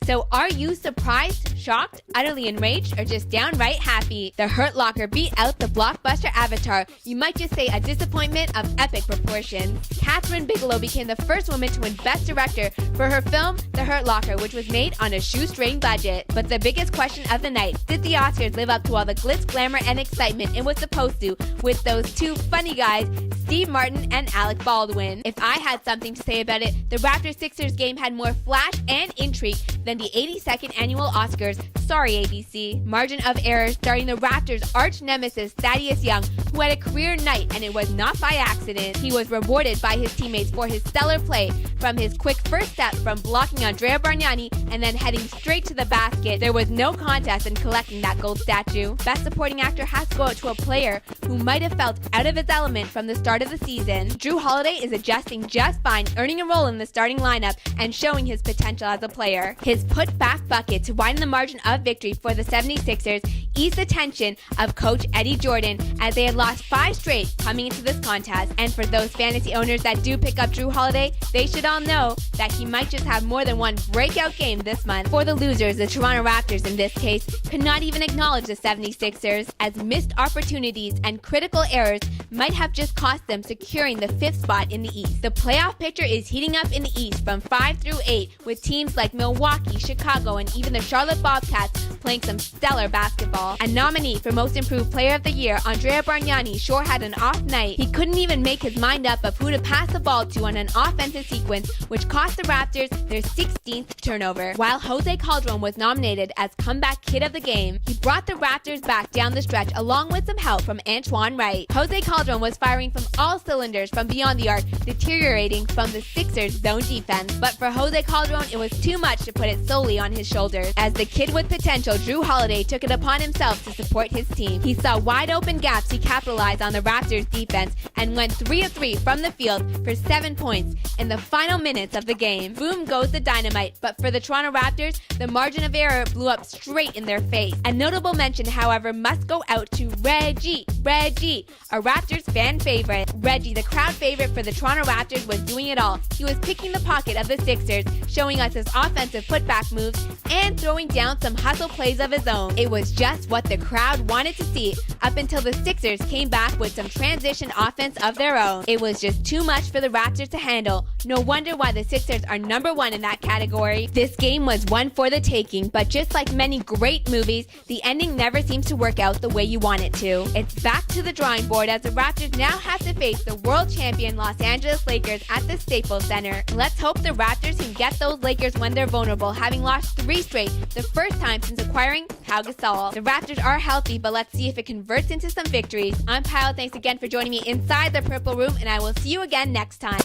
So are you surprised, shocked, utterly enraged, or just downright happy? The Hurt Locker beat out the blockbuster Avatar. You might just say a disappointment of epic proportions. Catherine Bigelow became the first woman to win Best Director for her film, The Hurt Locker, which was made on a shoestring budget. But the biggest question of the night, did the Oscars live up to all the glitz, glamour, and excitement it was supposed to with those two funny guys, Steve Martin and Alec Baldwin? If I had something to say about it, the Raptors-Sixers game had more flash and intrigue than the 82nd annual Oscars. Sorry, ABC. Margin of error starring the Raptors' arch nemesis Thaddeus Young, who had a career night, and it was not by accident. He was rewarded by his teammates for his stellar play, from his quick first step from blocking Andrea Bargnani and then heading straight to the basket. There was no contest in collecting that gold statue. Best Supporting Actor has to go out to a player who might have felt out of his element from the start of the season. Jrue Holiday is adjusting just fine, earning a role in the starting lineup and showing his potential as a player. His put-back bucket to widen the margin of victory for the 76ers eased the tension of coach Eddie Jordan, as they had lost 5 straight coming into this contest. And for those fantasy owners that do pick up Jrue Holiday, they should all know that he might just have more than one breakout game this month. For the losers, the Toronto Raptors in this case, could not even acknowledge the 76ers, as missed opportunities and critical errors might have just cost them securing the 5th spot in the East. The playoff picture is heating up in the East from 5 through 8, with teams like Milwaukee, Chicago, and even the Charlotte Bobcats playing some stellar basketball. A nominee for Most Improved Player of the Year, Andrea Bargnani, sure had an off night. He couldn't even make his mind up of who to pass the ball to on an offensive sequence, which cost the Raptors their 16th turnover. While Jose Calderon was nominated as Comeback Kid of the Game, he brought the Raptors back down the stretch along with some help from Antoine Wright. Jose Calderon was firing from all cylinders from beyond the arc, deteriorating from the Sixers' zone defense. But for Jose Calderon, it was too much to put it solely on his shoulders. As the kid with potential, Jrue Holiday took it upon himself to support his team. He saw wide open gaps he capitalized on the Raptors' defense and went 3 of 3 from the field for 7 points in the final minutes of the game. Boom goes the dynamite, but for the Toronto Raptors, the margin of error blew up straight in their face. A notable mention, however, must go out to Reggie, a Raptors fan favorite. Reggie, the crowd favorite for the Toronto Raptors, was doing it all. He was picking the pocket of the Sixers, showing us his offensive putback moves, and throwing down some hustle plays of his own. It was just what the crowd wanted to see, up until the Sixers came back with some transition offense of their own. It was just too much for the Raptors to handle. No wonder why the Sixers are number 1 in that category. This game was one for the taking, but just like many great movies, the ending never seems to work out the way you want it to. It's back to the drawing board, as the Raptors now have to face the world champion Los Angeles Lakers at the Staples Center. Let's hope the Raptors can get those Lakers when they're vulnerable, having lost 3 straight, the first time since acquiring Pau Gasol. The Raptors are healthy, but let's see if it converts into some victories. I'm Kyle, thanks again for joining me inside the Purple Room, and I will see you again next time.